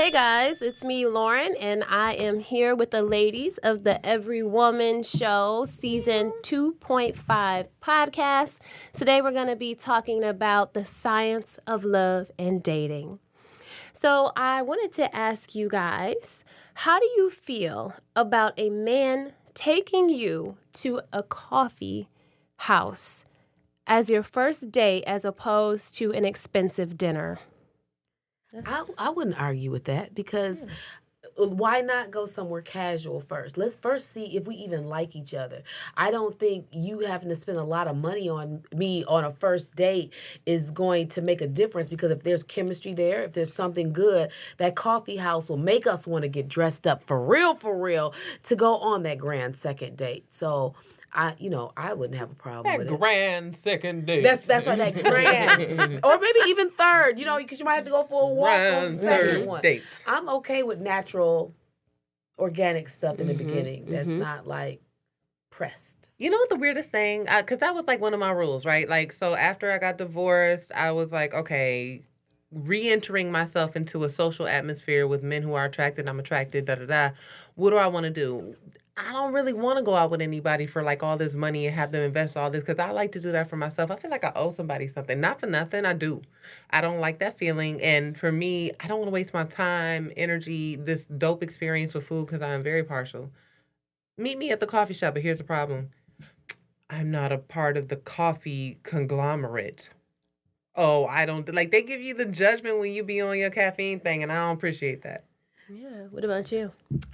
Hey guys, it's me, Lauren, and I am here with the ladies of the EVRY Woman Show Season 2.5 podcast. Today we're going to be talking about the science of love and dating. So I wanted to ask you guys, how do you feel about a man taking you to a coffee house as your first date as opposed to an expensive dinner? I wouldn't argue with that because why not go somewhere casual first? Let's first see if we even like each other. I don't think you having to spend a lot of money on me on a first date is going to make a difference, because if there's chemistry there, if there's something good, that coffee house will make us want to get dressed up for real, to go on that grand second date. So I wouldn't have a problem with it. That grand second date. That's right, that grand. Or maybe even third, because you might have to go for a walk on the second one. Date. I'm okay with natural, organic stuff in the beginning. That's not like pressed. You know what the weirdest thing? Because that was like one of my rules, right? Like, so after I got divorced, I was like, okay, re-entering myself into a social atmosphere with men who are attracted, I'm attracted, da-da-da. What do I want to do? I don't really want to go out with anybody for like all this money and have them invest all this, because I like to do that for myself. I feel like I owe somebody something. Not for nothing, I do. I don't like that feeling. And for me, I don't want to waste my time, energy, this dope experience with food, because I'm very partial. Meet me at the coffee shop, but here's the problem. I'm not a part of the coffee conglomerate. Oh, I don't, like, they give you the judgment when you be on your caffeine thing, and I don't appreciate that. Yeah, what about you?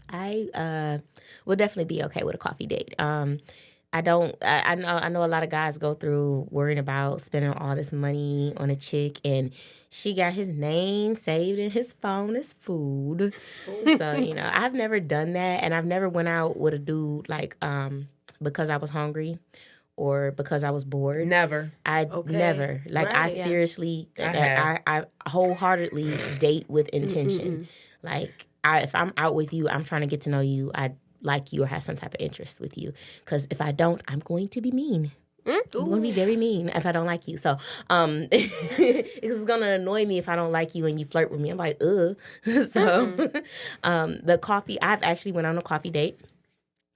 I will definitely be okay with a coffee date. I know a lot of guys go through worrying about spending all this money on a chick, and she got his name saved in his phone as food. So, I've never done that, and I've never went out with a dude like because I was hungry or because I was bored. Never. Never. Like, Right, I yeah. seriously, I I wholeheartedly date with intention. Like, if I'm out with you, I'm trying to get to know you. I like you or have some type of interest with you. Because if I don't, I'm going to be mean. I'm going to be very mean if I don't like you. So it's going to annoy me if I don't like you and you flirt with me. I'm like, ugh. So the coffee, I've actually went on a coffee date.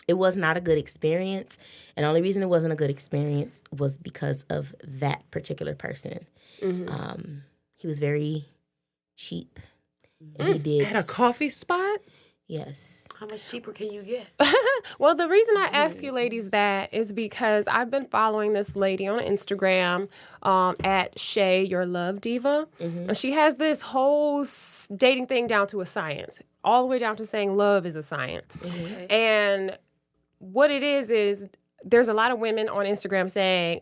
It was not a good experience. And the only reason it wasn't a good experience was because of that particular person. He was very cheap. And he did. At a coffee spot? Yes. How much cheaper can you get? Well, the reason I ask you ladies that is because I've been following this lady on Instagram at Shay, Your Love Diva. And she has this whole dating thing down to a science, all the way down to saying love is a science. And what it is there's a lot of women on Instagram saying,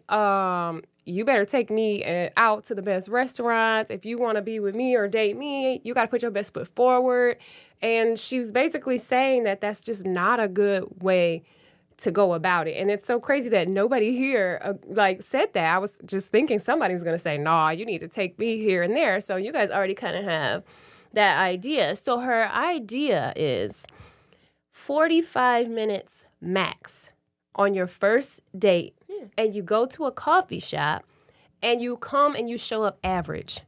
you better take me out to the best restaurants. If you want to be with me or date me, you got to put your best foot forward. And she was basically saying that that's just not a good way to go about it. And it's so crazy that nobody here said that. I was just thinking somebody was going to say, nah, you need to take me here and there. So you guys already kind of have that idea. So her idea is 45 minutes max on your first date, and you go to a coffee shop, and you come and you show up average.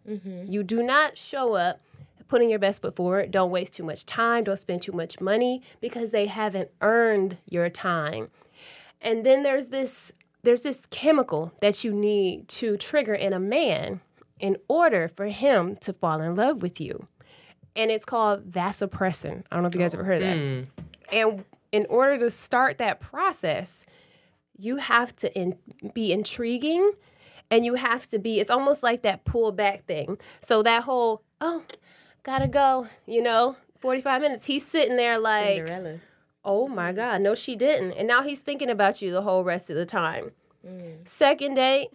You do not show up putting your best foot forward. Don't waste too much time. Don't spend too much money, because they haven't earned your time. And then there's this chemical that you need to trigger in a man in order for him to fall in love with you. And it's called vasopressin. I don't know if you guys ever heard of that. And in order to start that process, you have to be intriguing, and you have to be, it's almost like that pull back thing. So that whole, gotta go, 45 minutes. He's sitting there like, Cinderella. oh my God, no, she didn't. And now he's thinking about you the whole rest of the time. Second date,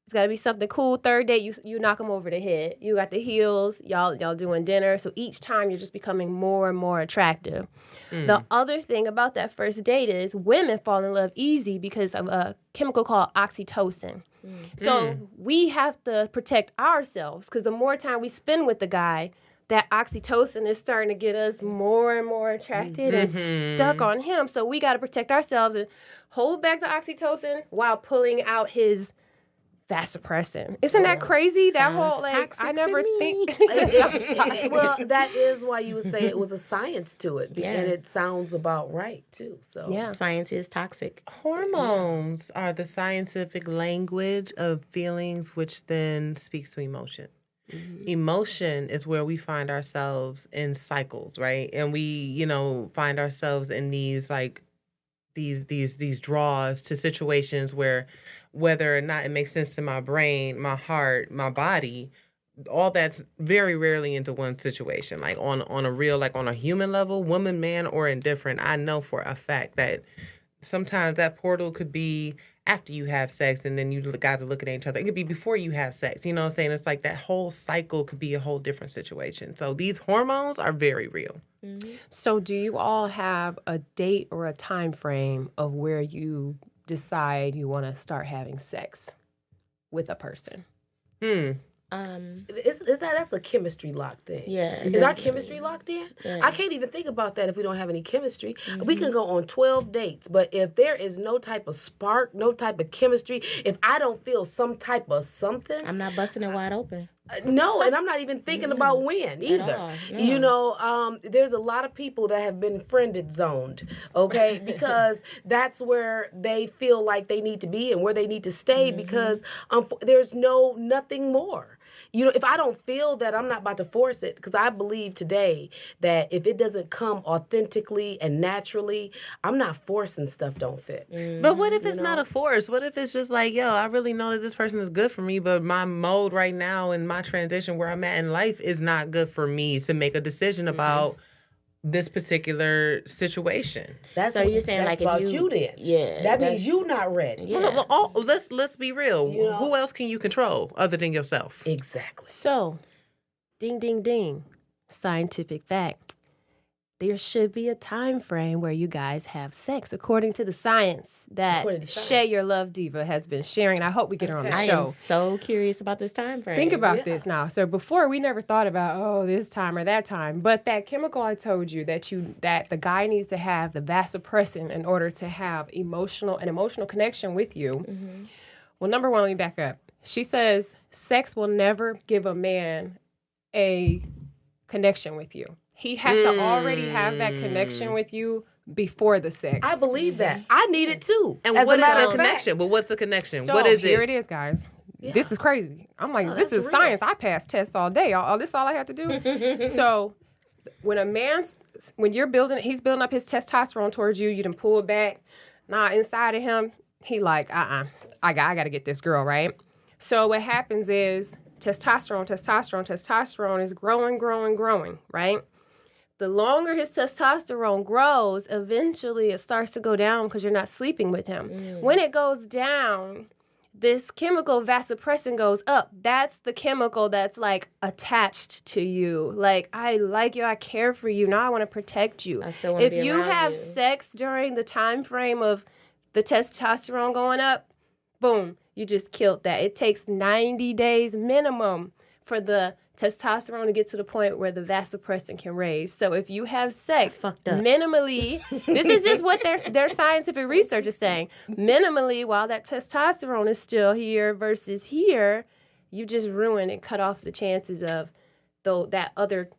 it's got to be something cool. Third date, you knock him over the head. You got the heels, y'all doing dinner. So each time you're just becoming more and more attractive. The other thing about that first date is women fall in love easy because of a chemical called oxytocin. So we have to protect ourselves, because the more time we spend with the guy, that oxytocin is starting to get us more and more attracted and stuck on him. So we got to protect ourselves and hold back the oxytocin while pulling out his vasopressin. Isn't that crazy? That whole, like, toxic I never to think. Well, that is why you would say it was a science to it, Yeah. and it sounds about right too. So Yeah. Science is toxic. Hormones are the scientific language of feelings, which then speaks to emotion. Emotion is where we find ourselves in cycles, right? And we, find ourselves in these like these draws to situations where whether or not it makes sense to my brain, my heart, my body, all that's very rarely into one situation. Like on a real, like on a human level, woman, man, or indifferent, I know for a fact that sometimes that portal could be after you have sex and then you guys are looking at each other. It could be before you have sex. You know what I'm saying? It's like that whole cycle could be a whole different situation. So these hormones are very real. So do you all have a date or a time frame of where you decide you want to start having sex with a person? that's a chemistry lock thing. Yeah. Is our chemistry locked in? Yeah. I can't even think about that if we don't have any chemistry. We can go on 12 dates, but if there is no type of spark, no type of chemistry, if I don't feel some type of something, I'm not busting it wide open. no, and I'm not even thinking about when either. all, no. There's a lot of people that have been friended zoned, okay, because that's where they feel like they need to be and where they need to stay because there's nothing more. If I don't feel that, I'm not about to force it because I believe today that if it doesn't come authentically and naturally, I'm not forcing stuff don't fit. But what if it's not a force? What if it's just like, I really know that this person is good for me, but my mode right now and my transition where I'm at in life is not good for me to make a decision about this particular situation. So you're saying that's like if about you then. Yeah, That means that's- you not ready. Yeah. Well, let's be real. Who else can you control other than yourself? Exactly. So, ding, ding, ding. Scientific fact. There should be a time frame where you guys have sex, according to the science that According to science. Shay, your love diva, has been sharing. I hope we get her on the I show. am so curious about this time frame. Think about this now. So before we never thought about this time or that time, but that chemical I told you that the guy needs to have the vasopressin in order to have an emotional connection with you. Well, number one, let me back up. She says sex will never give a man a connection with you. He has to already have that connection with you before the sex. I believe that. I need it too. And As what a is matter the of fact. connection? But what's the connection? So What is here it? it is, guys. This is crazy. I'm like, this that's is real. science. I pass tests all day. This is all I have to do. So when he's building up his testosterone towards you, you done pull back. Nah, inside of him, he like, I got to get this girl, right? So what happens is testosterone is growing, right? The longer his testosterone grows, eventually it starts to go down because you're not sleeping with him. When it goes down, this chemical vasopressin goes up. That's the chemical that's like attached to you. Like, I like you, I care for you, now I want to protect you. I still wanna If be you around have you. sex during the time frame of the testosterone going up, boom, you just killed that. It takes 90 days minimum for the testosterone to get to the point where the vasopressin can raise. So if you have sex Fucked up. minimally, this is just what their scientific research is saying. Minimally, while that testosterone is still here versus here, you just ruin and cut off the chances of that other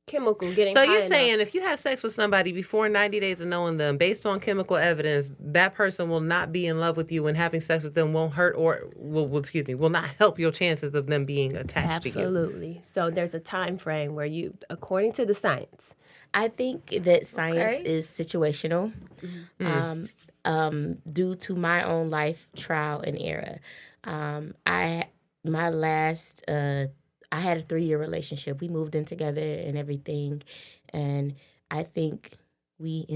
chemical getting So high you're enough. saying if you have sex with somebody before 90 days of knowing them, based on chemical evidence, that person will not be in love with you, and having sex with them won't hurt will not help your chances of them being attached to you. Absolutely. So there's a time frame where according to the science. I think that science is situational due to my own life trial and error. I had a 3-year relationship. We moved in together and everything. And I think we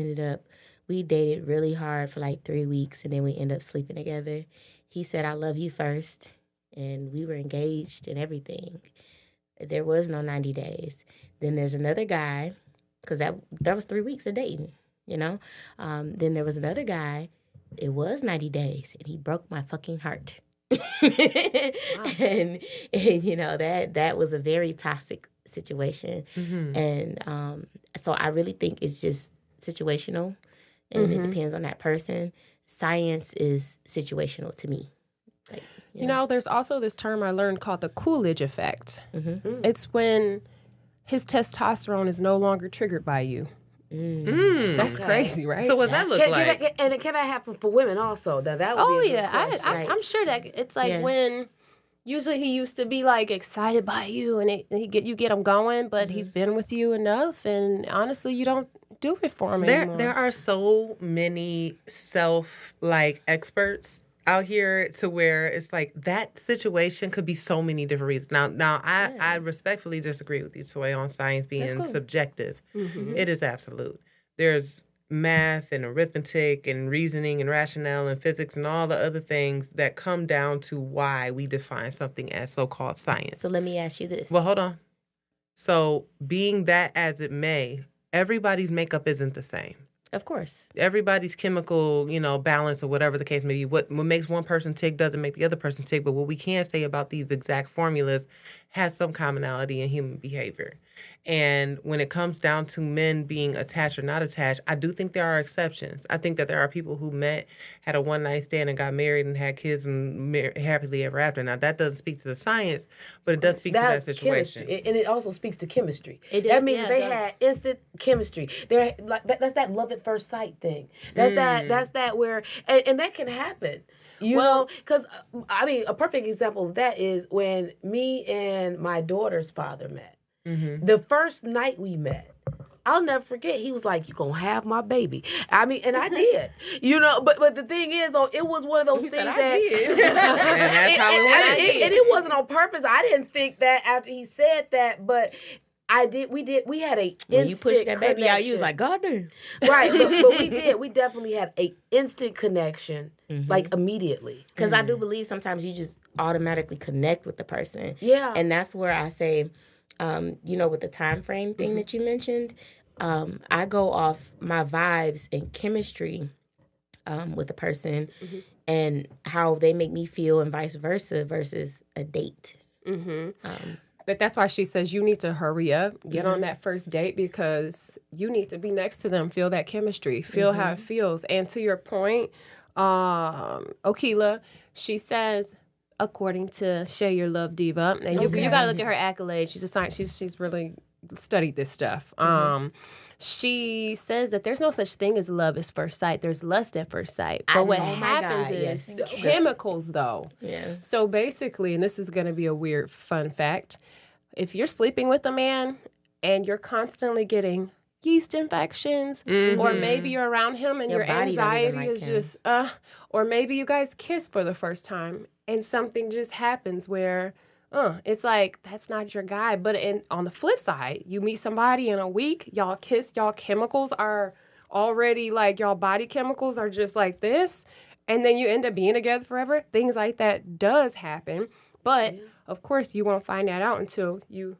dated really hard for like 3 weeks, and then we ended up sleeping together. He said, I love you first. And we were engaged and everything. There was no 90 days. Then there's another guy, because that was 3 weeks of dating, Then there was another guy. It was 90 days, and he broke my fucking heart. and that was a very toxic situation. And so I really think it's just situational, and it depends on that person. Science is situational to me. You know, there's also this term I learned called the Coolidge effect. It's when his testosterone is no longer triggered by you. That's crazy, right? So what that look like? Can that happen for women also? That would be a good question. I'm sure that it's like when usually he used to be like excited by you and you get him going, but he's been with you enough, and honestly, you don't do it for him anymore. There are so many experts out here to where it's like that situation could be so many different reasons. Now I respectfully disagree with you, Toy, on science being subjective. It is absolute. There's math and arithmetic and reasoning and rationale and physics and all the other things that come down to why we define something as so-called science. So let me ask you this. Well, hold on. So being that as it may, everybody's makeup isn't the same. Of course. Everybody's chemical, balance or whatever the case may be. What makes one person tick doesn't make the other person tick. But what we can say about these exact formulas has some commonality in human behavior. And when it comes down to men being attached or not attached, I do think there are exceptions. I think that there are people who met, had a one-night stand, and got married and had kids and happily ever after. Now, that doesn't speak to the science, but it does speak to that situation. Chemistry. And it also speaks to chemistry. That means they had instant chemistry. That's that love at first sight thing. That's that where, and that can happen. You know, because, a perfect example of that is when me and my daughter's father met. The first night we met, I'll never forget. He was like, "You gonna have my baby?" And I did. But the thing is, it was one of those things that. And that's how it went. And it wasn't on purpose. I didn't think that after he said that, but I did. We had a when you pushed that baby out, you was like, "God damn." Right, but we did. We definitely had a instant connection, like immediately. Because I do believe sometimes you just automatically connect with the person. Yeah, and that's where I say. With the time frame thing that you mentioned, I go off my vibes and chemistry with a person and how they make me feel and vice versa versus a date. But that's why she says you need to hurry up, get on that first date because you need to be next to them, feel that chemistry, feel how it feels. And to your point, Okila, she says, according to Shay Your Love Diva, and you got to look at her accolades. She's a science. She's really studied this stuff. She says that there's no such thing as love at first sight. There's lust at first sight. But what happens is chemicals, though. Yeah. So basically, and this is going to be a weird fun fact, if you're sleeping with a man and you're constantly getting yeast infections, or maybe you're around him and your anxiety is just, or maybe you guys kiss for the first time and something just happens where, it's like, that's not your guy. But on the flip side, you meet somebody in a week, y'all kiss, y'all chemicals are already like, y'all body chemicals are just like this, and then you end up being together forever. Things like that does happen. But, of course, you won't find that out until you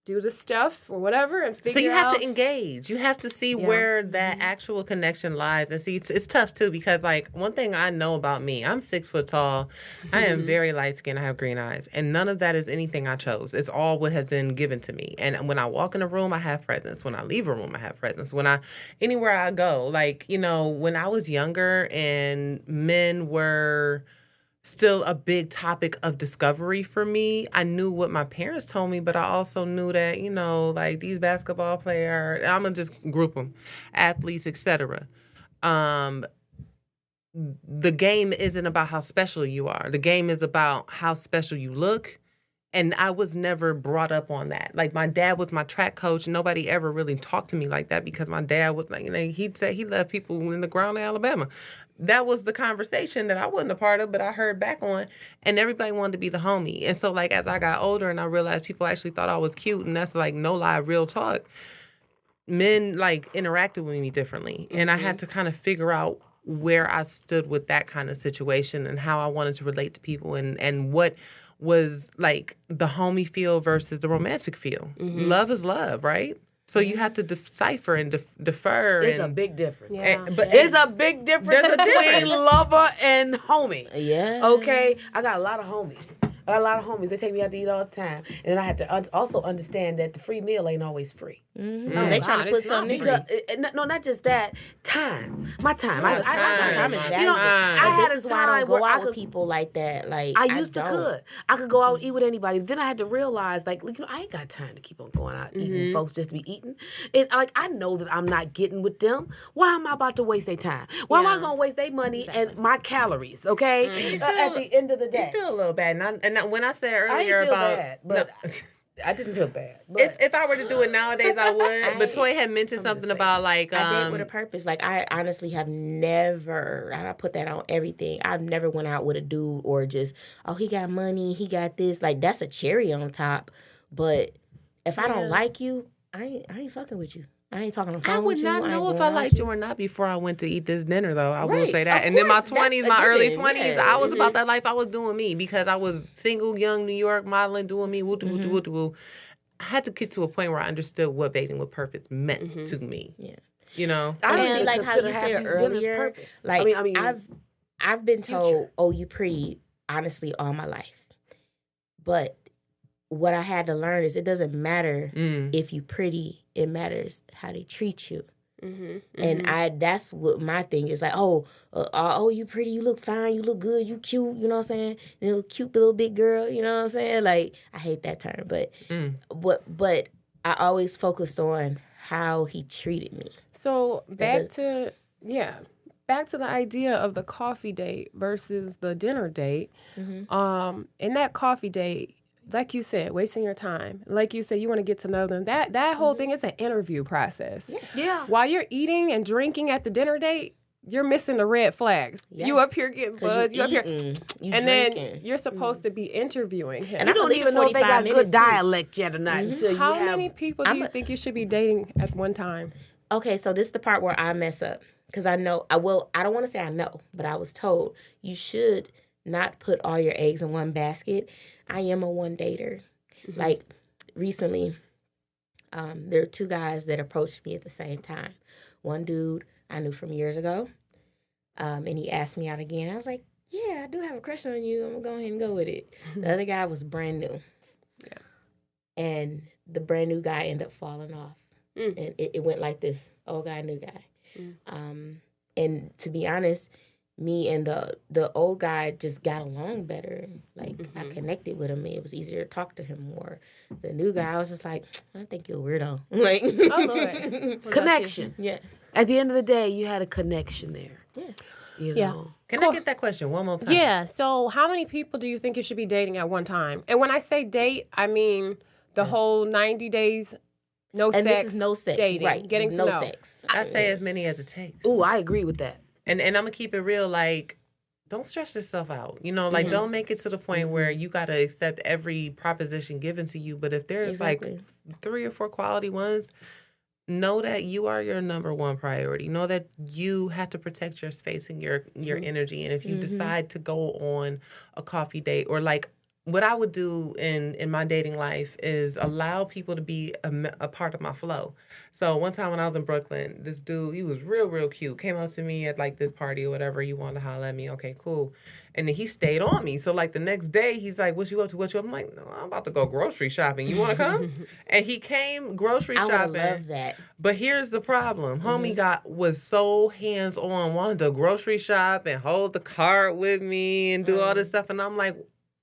do the stuff or whatever and figure out. So you have to engage. You have to see where that actual connection lies. And see, it's tough, too, because, one thing I know about me, I'm 6 foot tall. I am very light-skinned. I have green eyes. And none of that is anything I chose. It's all what has been given to me. And when I walk in a room, I have presence. When I leave a room, I have presence. Anywhere I go, when I was younger and men were still a big topic of discovery for me, I knew what my parents told me, but I also knew that, these basketball players, I'm going to just group them, athletes, etc. The game isn't about how special you are. The game is about how special you look. And I was never brought up on that. My dad was my track coach. Nobody ever really talked to me like that because my dad was he'd say he left people in the ground in Alabama. That was the conversation that I wasn't a part of, but I heard back on. And everybody wanted to be the homie. And so, as I got older and I realized people actually thought I was cute, and that's, no lie, real talk, men, interacted with me differently. And I had to kind of figure out where I stood with that kind of situation and how I wanted to relate to people and what was the homie feel versus the romantic feel. Love is love, right? So you have to decipher and defer. It's a big difference. Yeah. It's a big difference between lover and homie. Yeah. Okay? I got a lot of homies. I got a lot of homies. They take me out to eat all the time. And then I had to also understand that the free meal ain't always free. Because they trying to put something in it. No, not just that. Time. My time. My time is valuable. I had this a is why I time don't go where out with people like that. Like I used to could. I could go out and eat with anybody. Then I had to realize, like, I ain't got time to keep on going out eating folks just to be eating. And like, I know that I'm not getting with them. Why am I about to waste their time? Why am I going to waste their money and my calories? Okay, at the end of the day, You feel a little bad, and when I said I earlier didn't feel about bad, but I didn't feel bad. But if I were to do it nowadays, I would. But Toy had mentioned something about like I did with a purpose. Like I honestly have never, and I put that on everything. I've never went out with a dude or just, oh, he got money, he got this. Like that's a cherry on top. But if I don't like you, I ain't fucking with you. I ain't talking on the phone I would with you. not know if I liked you or not before I went to eat this dinner, though. I will Right. say that. Of And then my course, that's 20s, a my early given. 20s, Yeah. I was about that life. I was doing me because I was single, young, New York, modeling, doing me, woo-doo. I had to get to a point where I understood what dating with purpose meant to me. Yeah. You know? I don't And even like how you consider half said these dinners earlier, purpose. like I mean, I've been told, oh, you pretty, honestly, all my life. But what I had to learn is it doesn't matter if you pretty. It matters how they treat you. And that's what my thing is like, oh, you pretty, you look fine, you look good, you cute, you know what I'm saying? You know, cute little big girl, you know what I'm saying? Like, I hate that term, but I always focused on how he treated me. So back to the idea of the coffee date versus the dinner date. In that coffee date, like you said, wasting your time. Like you said, you want to get to know them. That whole thing is an interview process. Yeah. While you're eating and drinking at the dinner date, you're missing the red flags. Yes. You up here getting buzzed. You up here, you and drinking. then you're supposed to be interviewing him. And You I don't believe even know if they got 45 good minutes, too. dialect yet or not until you How have. many people do you think you should be dating at one time? Okay, so this is the part where I mess up. Because I know, I don't want to say I know, but I was told you should not put all your eggs in one basket. I am a one dater. Like, recently, there are two guys that approached me at the same time. One dude I knew from years ago, and he asked me out again. I was like, yeah, I do have a crush on you. I'm going to go ahead and go with it. The other guy was brand new. Yeah. And the brand new guy ended up falling off. And it went like this, old guy, new guy. And to be honest, me and the old guy just got along better. Like, I connected with him. It was easier to talk to him more. The new guy, I was just like, I think you're a weirdo. Like, Oh, Lord. Connection. yeah. At the end of the day, you had a connection there. Yeah. You Yeah. know. Can I get that question one more time? Yeah. So how many people do you think you should be dating at one time? And when I say date, I mean the whole 90 days, no And sex, this is no sex, dating, right? getting to no know. sex. I say as many as it takes. Ooh, I agree with that. And I'm going to keep it real, like, don't stress yourself out. You know, like, don't make it to the point where you got to accept every proposition given to you. But if there's, like, 3 or 4 quality ones, know that you are your number one priority. Know that you have to protect your space and your energy. And if you decide to go on a coffee date or, like, what I would do in my dating life is allow people to be a part of my flow. So one time when I was in Brooklyn, this dude, he was real, real cute, came up to me at like this party or whatever. He wanted to holler at me. Okay, cool. And then he stayed on me. So like the next day, he's like, what you up to? What you up? I'm like, no, I'm about to go grocery shopping. You want to come? And he came grocery shopping. I would love that. But here's the problem. Homie was so hands-on, wanted to grocery shop and hold the cart with me and do all this stuff. And I'm like,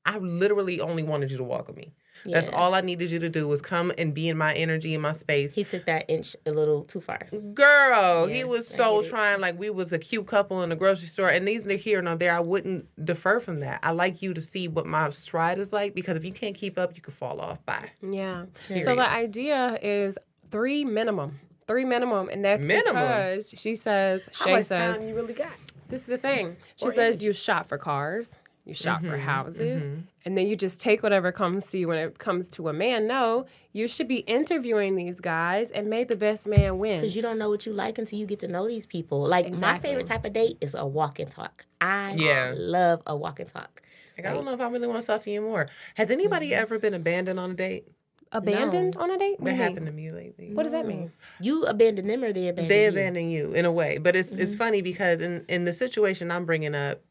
I literally only wanted you to walk with me. Yeah. That's all I needed you to do was come and be in my energy, in my space. He took that inch a little too far. Girl, Yeah, he was I so get it. trying, like we was a cute couple in the grocery store. And neither here nor there, I wouldn't defer from that. I like you to see what my stride is like because if you can't keep up, you could fall off. Bye. Yeah. Period. So the idea is 3 minimum. 3 minimum. And that's because Shay says, Time you really got? this is the thing. She says you shop for cars. You shop for houses, and then you just take whatever comes to you when it comes to a man. No, you should be interviewing these guys and make the best man win. Because you don't know what you like until you get to know these people. Like, my favorite type of date is a walk and talk. I love a walk and talk. Like, I don't know if I really want to talk to you more. Has anybody ever been abandoned on a date? Abandoned on a date? What That do you happened mean? to me lately. What does that mean? You abandon them or they abandon They you? abandon you in a way. But it's funny because in the situation I'm bringing up,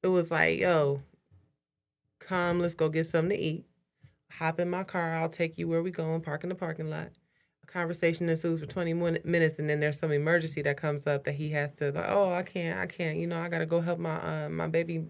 it was like, yo, come, let's go get something to eat. Hop in my car, I'll take you where we going, park in the parking lot. A conversation ensues for 20 minutes, and then there's some emergency that comes up that he has to, like, oh, I can't, I got to go help my baby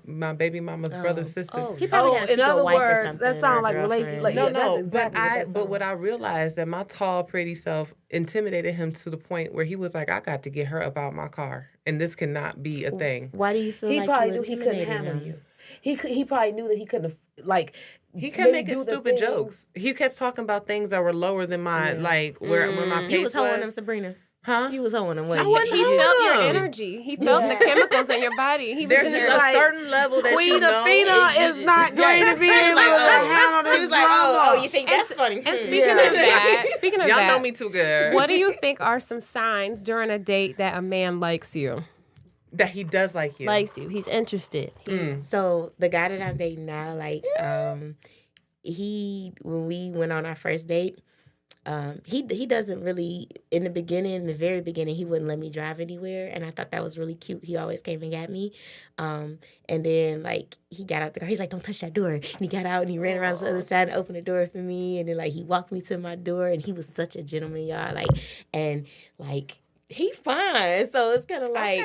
mama's brother's sister. He probably had a in secret other wife or words, something. that sounds like relationship. Like, No, yeah, that's no, exactly but what I realized that my tall, pretty self intimidated him to the point where he was like, I got to get her up out my car, and this cannot be a thing. Why do you feel he like probably you knew he couldn't intimidated handle him? you. He probably knew that he couldn't have, like, He kept maybe making do the stupid things. jokes. He kept talking about things that were lower than my like where my pace You was holding him, Sabrina. Huh? You was holding him. He wasn't felt your holding him. energy. He felt the chemicals in your body. He was There's in just your a like, certain level that Queen you know. Athena is not going to be able to handle this She was like, oh, you think that's funny? And speaking of that, Y'all know me too good. what do you think are some signs during a date that a man likes you? That he does like you. Likes you. He's interested. So the guy that I'm dating now, like, when we went on our first date, he doesn't really, in the very beginning, he wouldn't let me drive anywhere, and I thought that was really cute. He always came and got me, and then, like, he got out the car. He's like, don't touch that door, and he got out and he ran around to the other side and opened the door for me, and then, like, he walked me to my door, and he was such a gentleman, y'all, like, and, like, he fine, so it's kind of like,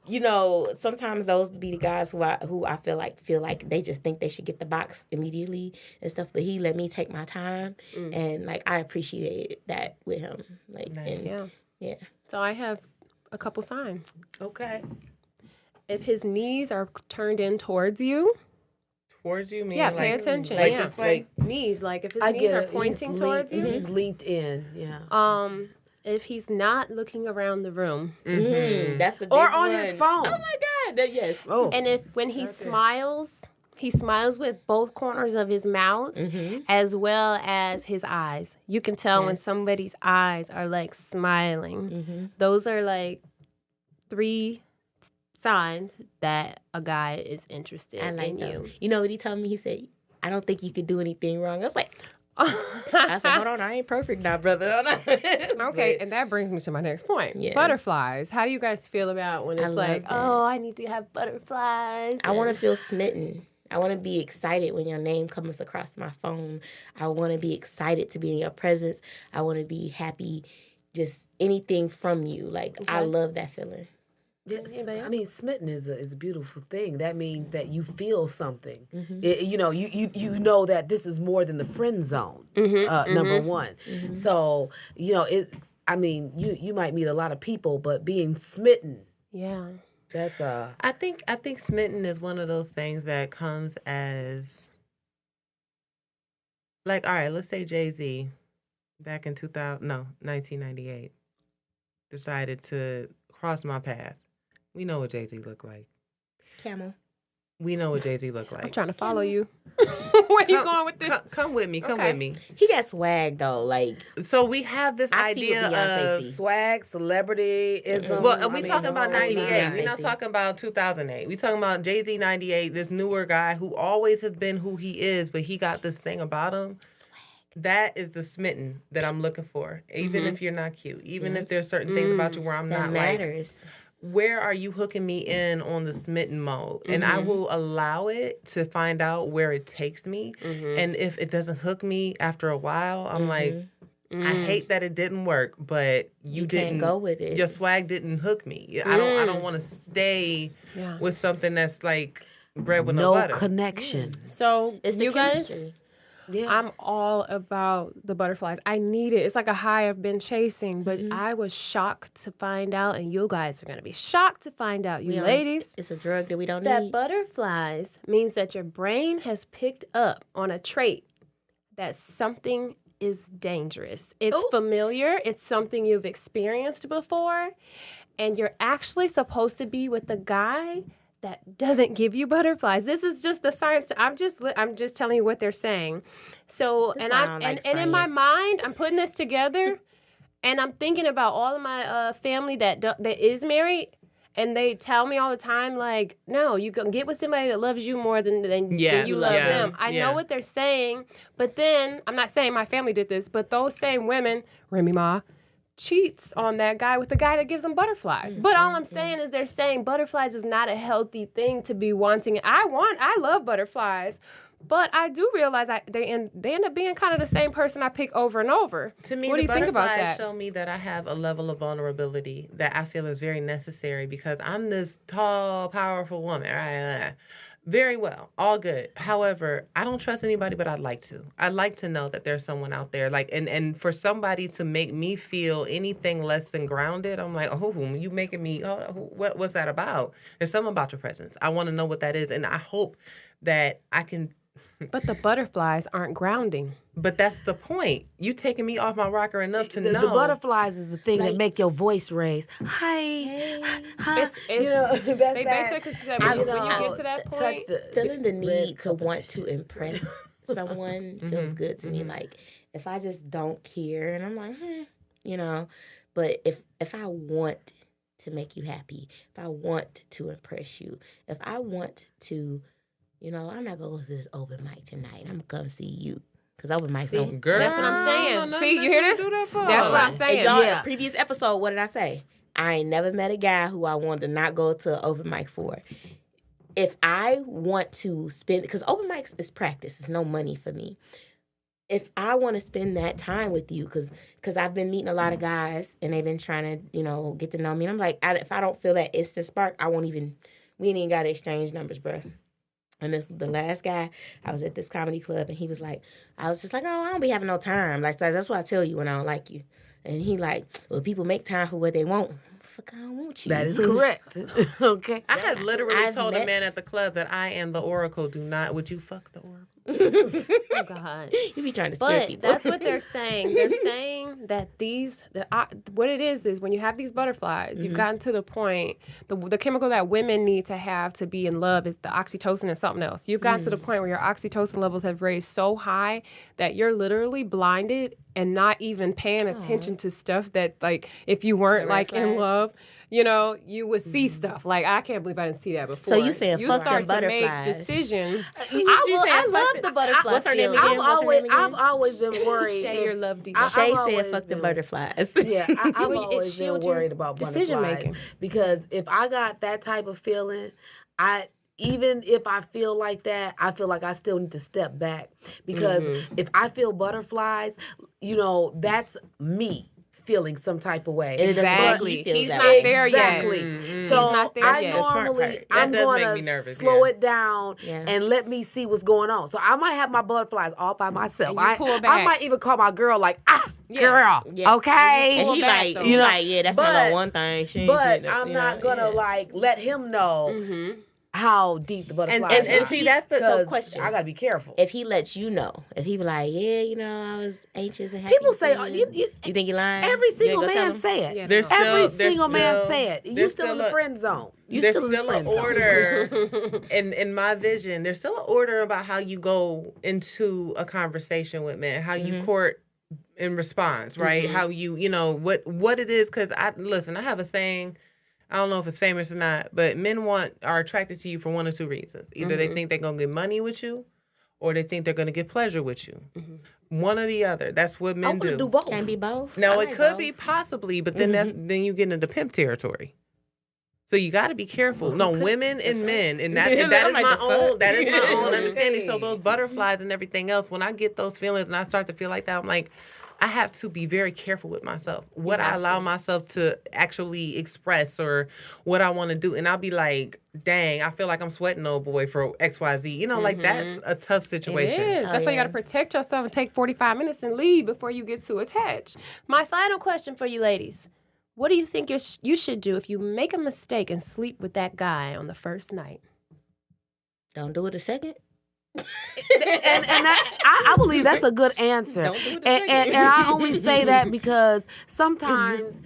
you know, sometimes those be the guys who I feel like they just think they should get the box immediately and stuff. But he let me take my time, and like I appreciated that with him. Like, Nice. and, yeah. So I have a couple signs. Okay. If his knees are turned in towards you, Towards you, mean yeah, like, pay attention. Like yeah, this way. knees. Like if his I knees get are it. pointing He's towards you. He's linked in, yeah. If he's not looking around the room, That's a big Or on one. his phone. Oh my God! Yes. Oh. and if when he smiles with both corners of his mouth as well as his eyes. You can tell when somebody's eyes are like smiling. Those are like 3 signs that a guy is interested I like in those. you. You know what he told me? He said, "I don't think you could do anything wrong." I was like, I said, "Hold on, I ain't perfect now, brother." Hold on. Okay, and that brings me to my next point. Yeah. Butterflies. How do you guys feel about when it's love like, that. oh, I need to have butterflies? I want to feel smitten. I want to be excited when your name comes across my phone. I want to be excited to be in your presence. I want to be happy, just anything from you. Like, I love that feeling. Yes. I mean, smitten is a beautiful thing. That means that you feel something. You know that this is more than the friend zone. Number one. So I mean, you might meet a lot of people, but being smitten. Yeah. That's I think smitten is one of those things that comes as like, all right, let's say Jay-Z back in 1998 decided to cross my path. We know what Jay-Z looked like. Camel. We know what Jay-Z looked like. I'm trying to follow you. Where you going with this? Come with me. Come Okay. with me. He got swag though. Like, So we have this I see idea what Beyonce of sees. swag, celebrityism. Well, we I mean, talking about the whole 98. We're nine. not talking about 2008. We talking about Jay-Z 98, this newer guy who always has been who he is, but he got this thing about him. That is the smitten that I'm looking for. Even if you're not cute. Even if there's certain things about you where I'm that not like, matters. where are you hooking me in on the smitten mode? And I will allow it to find out where it takes me. And if it doesn't hook me after a while, I'm like, I hate that it didn't work, but you didn't can't go with it. Your swag didn't hook me. I don't want to stay with something that's like bread with no No butter. connection. So It's the you guys, chemistry. Yeah. I'm all about the butterflies. I need it. It's like a high I've been chasing, but I was shocked to find out, and you guys are going to be shocked to find out, you ladies, It's a drug that we don't that need. butterflies means that your brain has picked up on a trait that something is dangerous. It's familiar. It's something you've experienced before, and you're actually supposed to be with the guy that doesn't give you butterflies. This is just the science. I'm just telling you what they're saying. So, That's and why I I'm don't like and in my science. mind, I'm putting this together, and I'm thinking about all of my family that is married, and they tell me all the time, like, no, you can get with somebody that loves you more than you love them. I know what they're saying, but then I'm not saying my family did this, but those same women, Remy Ma, cheats on that guy with the guy that gives them butterflies. But all I'm saying is they're saying butterflies is not a healthy thing to be wanting. I love butterflies, But I do realize they end up being kind of the same person I pick over and over. To me, what do the you think about butterflies that? show me that I have a level of vulnerability that I feel is very necessary because I'm this tall, powerful woman, right? Very well, all good. However, I don't trust anybody, but I'd like to. I'd like to know that there's someone out there, like, and for somebody to make me feel anything less than grounded, I'm like, oh, you making me? Oh, what's that about? There's something about your presence. I want to know what that is, and I hope that I can. But the butterflies aren't grounding. But that's the point. You taking me off my rocker enough to know. The butterflies is the thing Like- that make your voice raise. Hi. Hi. It's that's they that. basically said when you get to that point. Feeling the need to red want to impress someone feels good to me. Like if I just don't care and I'm like, but if I want to make you happy, if I want to impress you, if I want to, I'm not gonna go to this open mic tonight. I'm gonna come see you. Because open mics don't. Girl, That's what I'm saying. See, you hear this? That's what I'm saying. Y'all, Yeah. Previous episode, what did I say? I ain't never met a guy who I wanted to not go to an open mic for. If I want to spend, because open mics is practice, it's no money for me. If I want to spend that time with you, because I've been meeting a lot of guys and they've been trying to, get to know me. And I'm like, if I don't feel that instant spark, we ain't even got to exchange numbers, bro. And the last guy, I was at this comedy club, and he was like, I was just like, oh, I don't be having no time. Like, so that's what I tell you when I don't like you. And he like, well, people make time for what they want. Fuck, I don't want you. That is correct. Okay. I had literally I've told a met- man at the club that I am the Oracle. Would you fuck the Oracle? Oh God. You be trying to scare But people. that's what they're saying. They're saying that what it is when you have these butterflies, you've gotten to the point, the chemical that women need to have to be in love is the oxytocin and something else. You've gotten to the point where your oxytocin levels have raised so high that you're literally blinded and not even paying attention to stuff that, like, if you weren't like in love, you would see stuff. Like, I can't believe I didn't see that before. So you saying you fuck start them to make butterflies. decisions. I love the butterfly What's her name feeling. again? What's her name again? I've always been worried. Share your love deep. Shay I've said always fuck the been- butterflies. Yeah, I've It always been shields your worried about decision butterflies making. because if I got that type of feeling, even if I feel like that, I feel like I still need to step back because if I feel butterflies, that's me feeling some type of way. And it doesn't mean Exactly. he feels He's that not way. there yet. Exactly. So He's not there I yet. The smart normally part. I'm That does make gonna me nervous, slow yeah. it down and let me see what's going on. So I might have my butterflies all by myself. And you pull back. I might even call my girl like, girl, Yeah. okay. And he back, like, though. you like, yeah, that's my But- little one thing. She ain't But said that, I'm not gonna like let him know how deep the butterflies And are. see, that's the 'Cause question. I gotta be careful. If he lets you know, if he be like, yeah, I was anxious and happy. People to say, see you think he lying? every You ain't single gonna tell man him? say it. Yeah, There's Every still- single there's man still- say it. You there's still in still the a- friend zone. You There's still in the still an friend zone. order in my vision. There's still an order about how you go into a conversation with men, how you court in response, right? How you what it is. Because I have a saying. I don't know if it's famous or not, but men are attracted to you for one or two reasons. Either they think they're gonna get money with you, or they think they're gonna get pleasure with you. One or the other. That's what I men want to do. do both. Can't be both. No, I it like could both. be possibly, but then then you get into pimp territory. So you got to be careful. No, women and men, and that is I'm like, my the own. fuck? That is my own understanding. So those butterflies and everything else, when I get those feelings and I start to feel like that, I'm like, I have to be very careful with myself. What I allow myself to actually express or what I want to do, and I'll be like, dang, I feel like I'm sweating, old boy, for XYZ. Like that's a tough situation. It is. That's why you got to protect yourself and take 45 minutes and leave before you get too attached. My final question for you ladies. What do you think you should do if you make a mistake and sleep with that guy on the first night? Don't do it a second. I believe that's a good answer. Don't do it a and second. I only say that because sometimes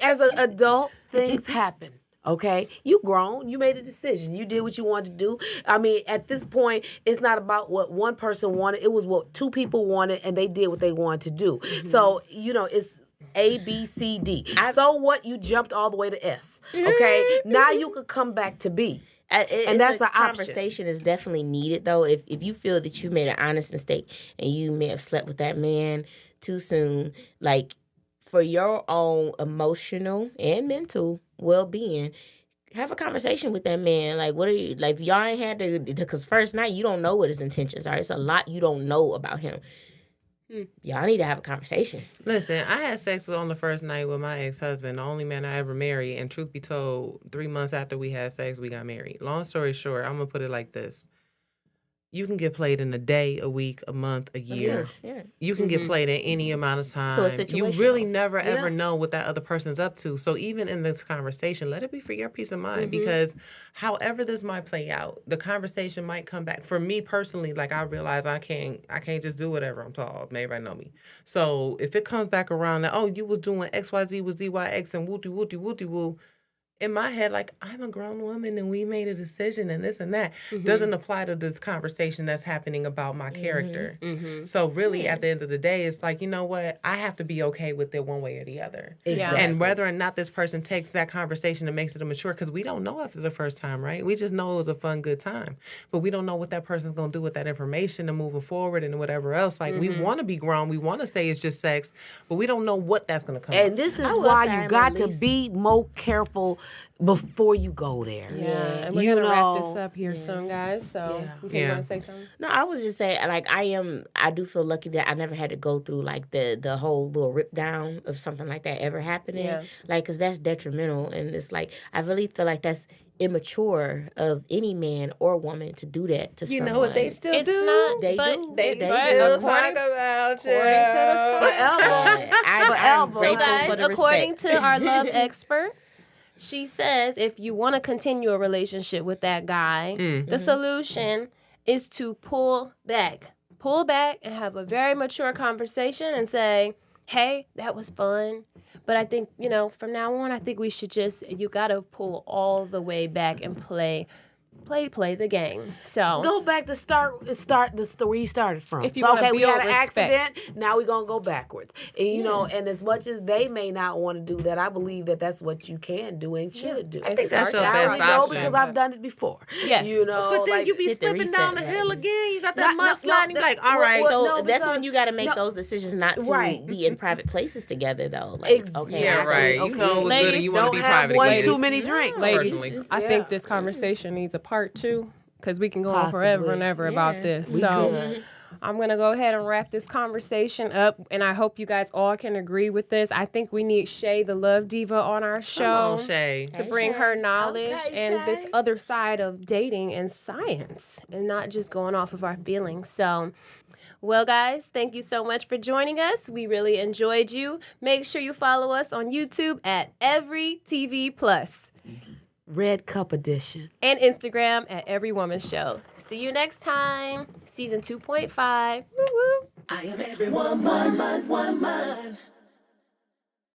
as an adult, things happen. Okay, you grown, you made a decision, you did what you wanted to do. I mean, at this point, it's not about what one person wanted, it was what two people wanted, and they did what they wanted to do. So, it's A, B, C, D. So what? You jumped all the way to S. Okay, now you could come back to B. And that's the an option. conversation is definitely needed, though. If you feel that you made an honest mistake and you may have slept with that man too soon, like for your own emotional and mental well-being, have a conversation with that man. Like, what are you, like, if y'all ain't had to, because first night, you don't know what his intentions are. It's a lot you don't know about him. Y'all need to have a conversation. Listen, I had sex on the first night with my ex-husband, the only man I ever married. And truth be told, 3 months after we had sex, we got married. Long story short, I'm going to put it like this. You can get played in a day, a week, a month, a year. Yeah. You can get played at any amount of time. So it's situational. You really never, ever Yes. know what that other person's up to. So even in this conversation, let it be for your peace of mind. Because however this might play out, the conversation might come back. For me personally, like I realize I can't just do whatever I'm told. Everybody know me. So if it comes back around that, oh, you was doing XYZ with ZYX and woo-de-woo-de-woo-de-woo, in my head, like, I'm a grown woman and we made a decision and this and that doesn't apply to this conversation that's happening about my character. So really, at the end of the day, it's like, you know what? I have to be okay with it one way or the other. Yeah. And whether or not this person takes that conversation and makes it a mature, because we don't know after the first time, right? We just know it was a fun, good time. But we don't know what that person's going to do with that information and moving forward and whatever else. Like, we want to be grown. We want to say it's just sex, but we don't know what that's going to come And up. this is I will why say you I'm got at to least- be more careful before you go there. Yeah, and we're You gonna wrap know, this up here soon, guys. So you think you want to say something? No, I was just saying, like, I do feel lucky that I never had to go through, like, the whole little rip down of something like that ever happening. Yeah. Like, because that's detrimental. And it's like, I really feel like that's immature of any man or woman to do that to You someone. know what they still It's do? not. They but, do. They They still do. talk about you. according to the Forever. I'm Forever. So grateful guys, for the according respect. to our love expert, she says if you want to continue a relationship with that guy, the solution is to pull back. Pull back and have a very mature conversation and say, hey, that was fun. But I think, from now on, I think we should you got to pull all the way back and play the game. So Go back to start where you started from. If you So, wanna okay, we had build an respect. accident. Now we're gonna go backwards. And and as much as they may not want to do that, I believe that that's what you can do and should do. I think that's your I best only know option. because I've done it before. Yes. But then you be hit the slipping down the reset hill button. again. You got that Not- mud no, sliding. no, Like, all right. well, So no, that's because- when you got to make no. those decisions not to Right. be in private places together, though. Like, Exactly. okay, yeah, I right. gotta- You know what's good and Ladies, you want to Don't be have private one again. too many drinks. ladies, Personally. I think this conversation needs a part 2 because we can go on forever Possibly. and ever about this. We So could. I'm going to go ahead and wrap this conversation up, and I hope you guys all can agree with this. I think we need Shay, the Love Diva, on our show Come on, Shay. to bring her knowledge Okay, and this Shay. other side of dating and science and not just going off of our feelings. So, well, guys, thank you so much for joining us. We really enjoyed you. Make sure you follow us on YouTube at EVRY TV Plus Red Cup Edition. and Instagram at EVRY Woman Show. See you next time. Season 2.5. Woo woo. I am every woman.